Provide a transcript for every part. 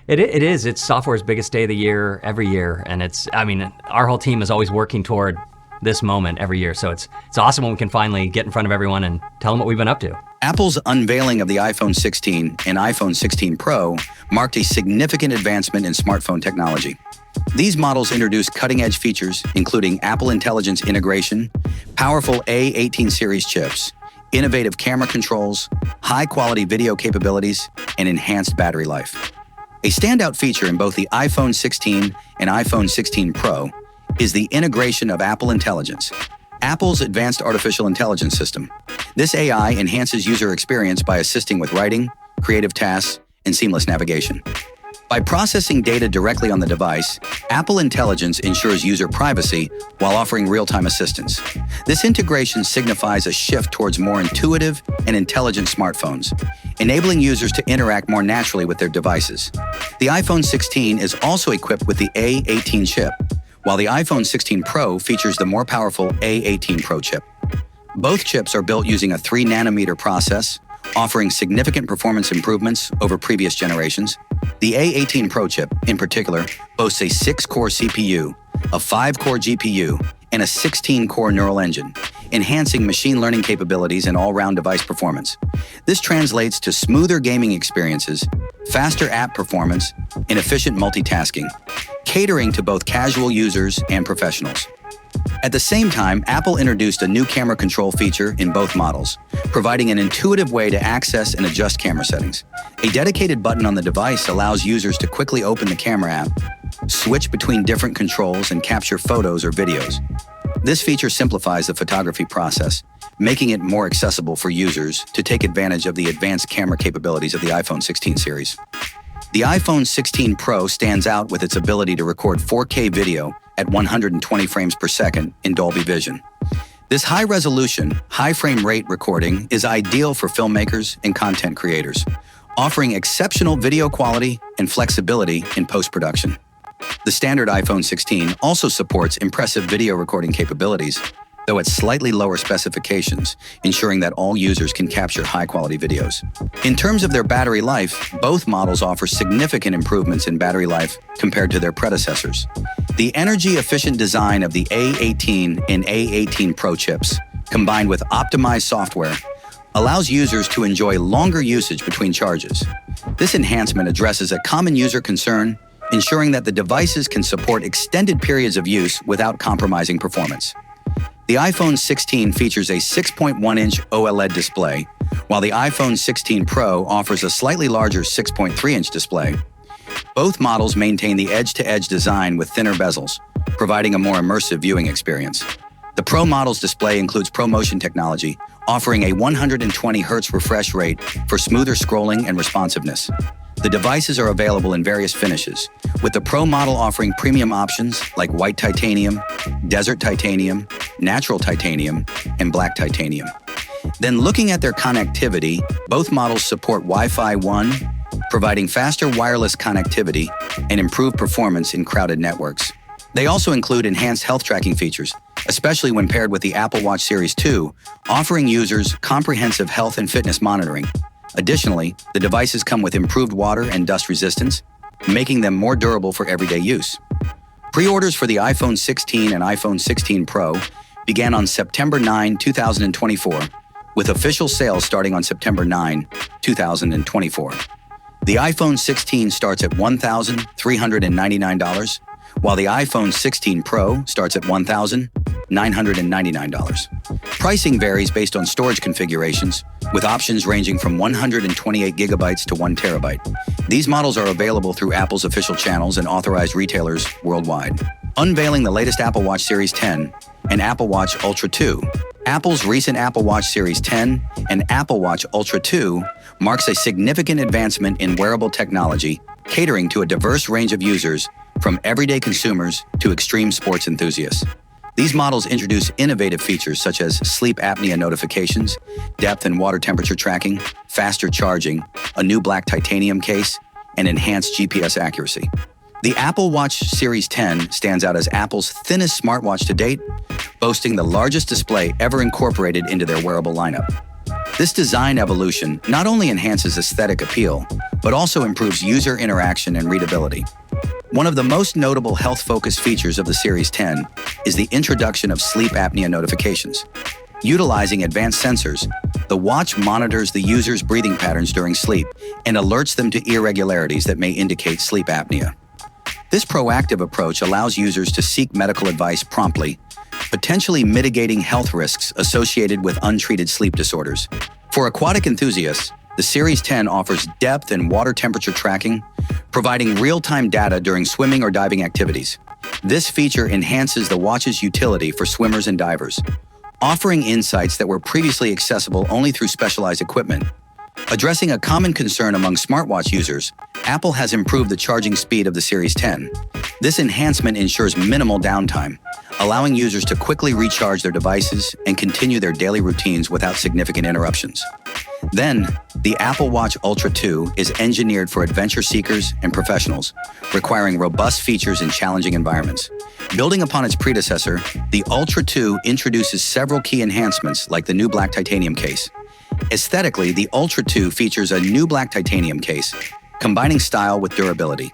It is. It's software's biggest day of the year every year. And our whole team is always working toward this moment every year. So it's awesome when we can finally get in front of everyone and tell them what we've been up to. Apple's unveiling of the iPhone 16 and iPhone 16 Pro marked a significant advancement in smartphone technology. These models introduce cutting-edge features, including Apple Intelligence integration, powerful A18 series chips, innovative camera controls, high-quality video capabilities, and enhanced battery life. A standout feature in both the iPhone 16 and iPhone 16 Pro is the integration of Apple Intelligence, Apple's advanced artificial intelligence system. This AI enhances user experience by assisting with writing, creative tasks, and seamless navigation. By processing data directly on the device, Apple Intelligence ensures user privacy while offering real-time assistance. This integration signifies a shift towards more intuitive and intelligent smartphones, enabling users to interact more naturally with their devices. The iPhone 16 is also equipped with the A18 chip, while the iPhone 16 Pro features the more powerful A18 Pro chip. Both chips are built using a 3-nanometer process, offering significant performance improvements over previous generations. The A18 Pro chip, in particular, boasts a 6-core CPU, a 5-core GPU, and a 16-core neural engine, enhancing machine learning capabilities and all-round device performance. This translates to smoother gaming experiences, faster app performance, and efficient multitasking, catering to both casual users and professionals. At the same time, Apple introduced a new camera control feature in both models, providing an intuitive way to access and adjust camera settings. A dedicated button on the device allows users to quickly open the camera app, switch between different controls, and capture photos or videos. This feature simplifies the photography process, making it more accessible for users to take advantage of the advanced camera capabilities of the iPhone 16 series. The iPhone 16 Pro stands out with its ability to record 4K video at 120 frames per second in Dolby Vision. This high-resolution, high-frame rate recording is ideal for filmmakers and content creators, offering exceptional video quality and flexibility in post-production. The standard iPhone 16 also supports impressive video recording capabilities, though at slightly lower specifications, ensuring that all users can capture high-quality videos. In terms of their battery life, both models offer significant improvements in battery life compared to their predecessors. The energy-efficient design of the A18 and A18 Pro chips, combined with optimized software, allows users to enjoy longer usage between charges. This enhancement addresses a common user concern, ensuring that the devices can support extended periods of use without compromising performance. The iPhone 16 features a 6.1-inch OLED display, while the iPhone 16 Pro offers a slightly larger 6.3-inch display. Both models maintain the edge-to-edge design with thinner bezels, providing a more immersive viewing experience. The Pro model's display includes ProMotion technology, offering a 120 Hz refresh rate for smoother scrolling and responsiveness. The devices are available in various finishes, with the Pro model offering premium options like white titanium, desert titanium, natural titanium, and black titanium. Then looking at their connectivity, both models support Wi-Fi 1, providing faster wireless connectivity and improved performance in crowded networks. They also include enhanced health tracking features, especially when paired with the Apple Watch Series 2, offering users comprehensive health and fitness monitoring. Additionally, the devices come with improved water and dust resistance, making them more durable for everyday use. Pre-orders for the iPhone 16 and iPhone 16 Pro began on September 9, 2024, with official sales starting on September 9, 2024. The iPhone 16 starts at $1,399, while the iPhone 16 Pro starts at $1,999. Pricing varies based on storage configurations, with options ranging from 128 gigabytes to 1 terabyte. These models are available through Apple's official channels and authorized retailers worldwide. Unveiling the latest Apple Watch Series 10 and Apple Watch Ultra 2, Apple's recent Apple Watch Series 10 and Apple Watch Ultra 2 marks a significant advancement in wearable technology, catering to a diverse range of users, from everyday consumers to extreme sports enthusiasts. These models introduce innovative features such as sleep apnea notifications, depth and water temperature tracking, faster charging, a new black titanium case, and enhanced GPS accuracy. The Apple Watch Series 10 stands out as Apple's thinnest smartwatch to date, boasting the largest display ever incorporated into their wearable lineup. This design evolution not only enhances aesthetic appeal, but also improves user interaction and readability. One of the most notable health-focused features of the Series 10 is the introduction of sleep apnea notifications. Utilizing advanced sensors, the watch monitors the user's breathing patterns during sleep and alerts them to irregularities that may indicate sleep apnea. This proactive approach allows users to seek medical advice promptly, potentially mitigating health risks associated with untreated sleep disorders. For aquatic enthusiasts, the Series 10 offers depth and water temperature tracking, providing real-time data during swimming or diving activities. This feature enhances the watch's utility for swimmers and divers, offering insights that were previously accessible only through specialized equipment. Addressing a common concern among smartwatch users, Apple has improved the charging speed of the Series 10. This enhancement ensures minimal downtime, allowing users to quickly recharge their devices and continue their daily routines without significant interruptions. Then, the Apple Watch Ultra 2 is engineered for adventure seekers and professionals, requiring robust features in challenging environments. Building upon its predecessor, the Ultra 2 introduces several key enhancements like the new black titanium case. Aesthetically, the Ultra 2 features a new black titanium case, combining style with durability.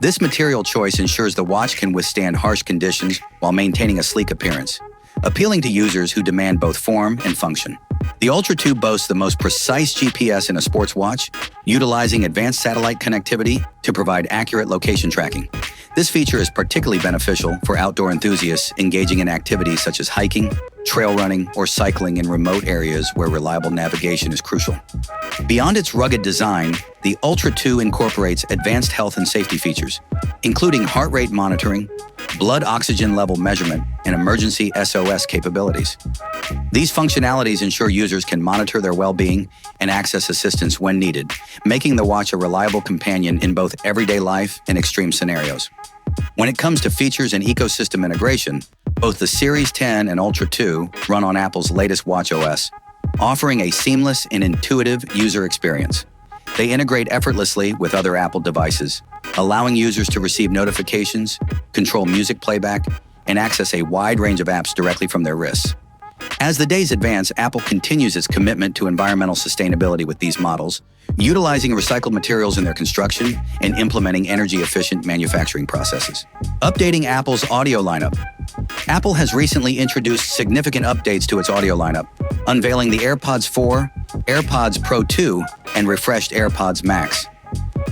This material choice ensures the watch can withstand harsh conditions while maintaining a sleek appearance, appealing to users who demand both form and function. The Ultra 2 boasts the most precise GPS in a sports watch, utilizing advanced satellite connectivity to provide accurate location tracking. This feature is particularly beneficial for outdoor enthusiasts engaging in activities such as hiking, trail running, or cycling in remote areas where reliable navigation is crucial. Beyond its rugged design, the Ultra 2 incorporates advanced health and safety features, including heart rate monitoring, blood oxygen level measurement, and emergency SOS capabilities. These functionalities ensure users can monitor their well-being and access assistance when needed, making the watch a reliable companion in both everyday life and extreme scenarios. When it comes to features and ecosystem integration, both the Series 10 and Ultra 2 run on Apple's latest watchOS, offering a seamless and intuitive user experience. They integrate effortlessly with other Apple devices, allowing users to receive notifications, control music playback, and access a wide range of apps directly from their wrists. As the days advance, Apple continues its commitment to environmental sustainability with these models, utilizing recycled materials in their construction and implementing energy-efficient manufacturing processes. Updating Apple's audio lineup. Apple has recently introduced significant updates to its audio lineup, unveiling the AirPods 4, AirPods Pro 2, and refreshed AirPods Max.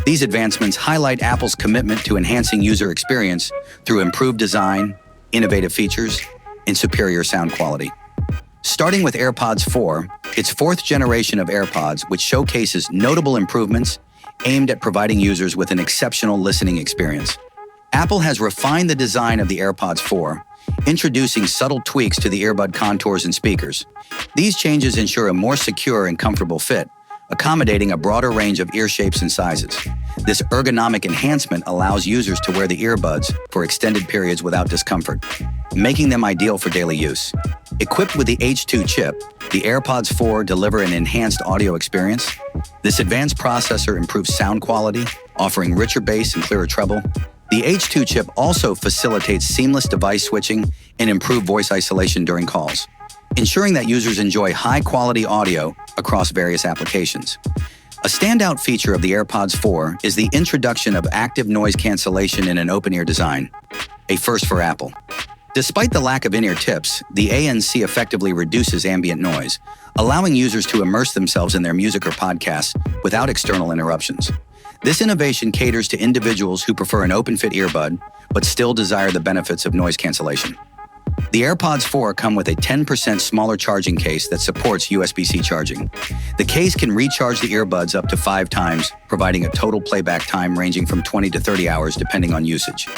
These advancements highlight Apple's commitment to enhancing user experience through improved design, innovative features, and superior sound quality. Starting with AirPods 4, its fourth generation of AirPods, which showcases notable improvements aimed at providing users with an exceptional listening experience. Apple has refined the design of the AirPods 4, introducing subtle tweaks to the earbud contours and speakers. These changes ensure a more secure and comfortable fit, accommodating a broader range of ear shapes and sizes. This ergonomic enhancement allows users to wear the earbuds for extended periods without discomfort, making them ideal for daily use. Equipped with the H2 chip, the AirPods 4 deliver an enhanced audio experience. This advanced processor improves sound quality, offering richer bass and clearer treble. The H2 chip also facilitates seamless device switching and improved voice isolation during calls, ensuring that users enjoy high-quality audio across various applications. A standout feature of the AirPods 4 is the introduction of active noise cancellation in an open-ear design, a first for Apple. Despite the lack of in-ear tips, the ANC effectively reduces ambient noise, allowing users to immerse themselves in their music or podcasts without external interruptions. This innovation caters to individuals who prefer an open-fit earbud, but still desire the benefits of noise cancellation. The AirPods 4 come with a 10% smaller charging case that supports USB-C charging. The case can recharge the earbuds up to 5 times, providing a total playback time ranging from 20 to 30 hours depending on usage.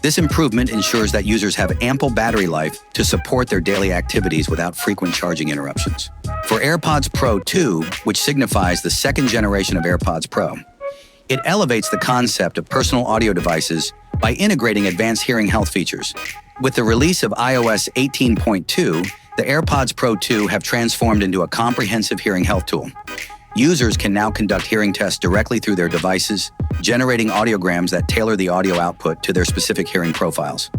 This improvement ensures that users have ample battery life to support their daily activities without frequent charging interruptions. For AirPods Pro 2, which signifies the second generation of AirPods Pro, it elevates the concept of personal audio devices by integrating advanced hearing health features. With the release of iOS 18.2, the AirPods Pro 2 have transformed into a comprehensive hearing health tool. Users can now conduct hearing tests directly through their devices, generating audiograms that tailor the audio output to their specific hearing profiles.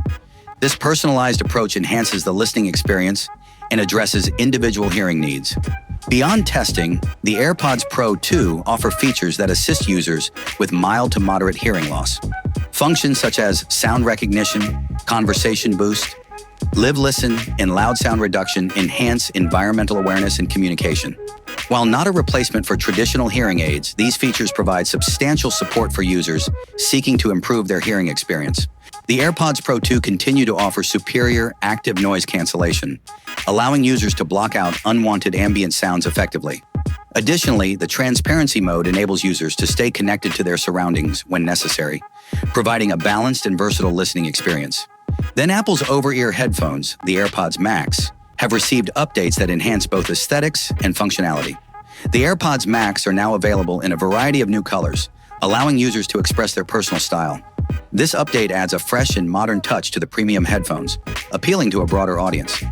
This personalized approach enhances the listening experience and addresses individual hearing needs. Beyond testing, the AirPods Pro 2 offer features that assist users with mild to moderate hearing loss. Functions such as sound recognition, conversation boost, live listen, and loud sound reduction enhance environmental awareness and communication. While not a replacement for traditional hearing aids, these features provide substantial support for users seeking to improve their hearing experience. The AirPods Pro 2 continue to offer superior active noise cancellation, allowing users to block out unwanted ambient sounds effectively. Additionally, the transparency mode enables users to stay connected to their surroundings when necessary, providing a balanced and versatile listening experience. Then Apple's over-ear headphones, the AirPods Max, have received updates that enhance both aesthetics and functionality. The AirPods Max are now available in a variety of new colors, allowing users to express their personal style. This update adds a fresh and modern touch to the premium headphones, appealing to a broader audience.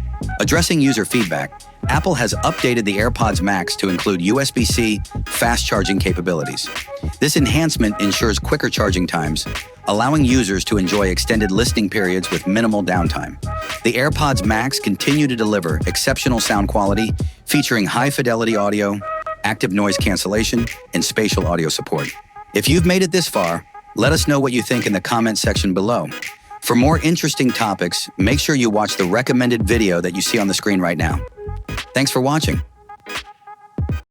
Addressing user feedback, Apple has updated the AirPods Max to include USB-C fast charging capabilities. This enhancement ensures quicker charging times, allowing users to enjoy extended listening periods with minimal downtime. The AirPods Max continue to deliver exceptional sound quality, featuring high-fidelity audio, active noise cancellation, and spatial audio support. If you've made it this far, let us know what you think in the comment section below. For more interesting topics, make sure you watch the recommended video that you see on the screen right now. Thanks for watching.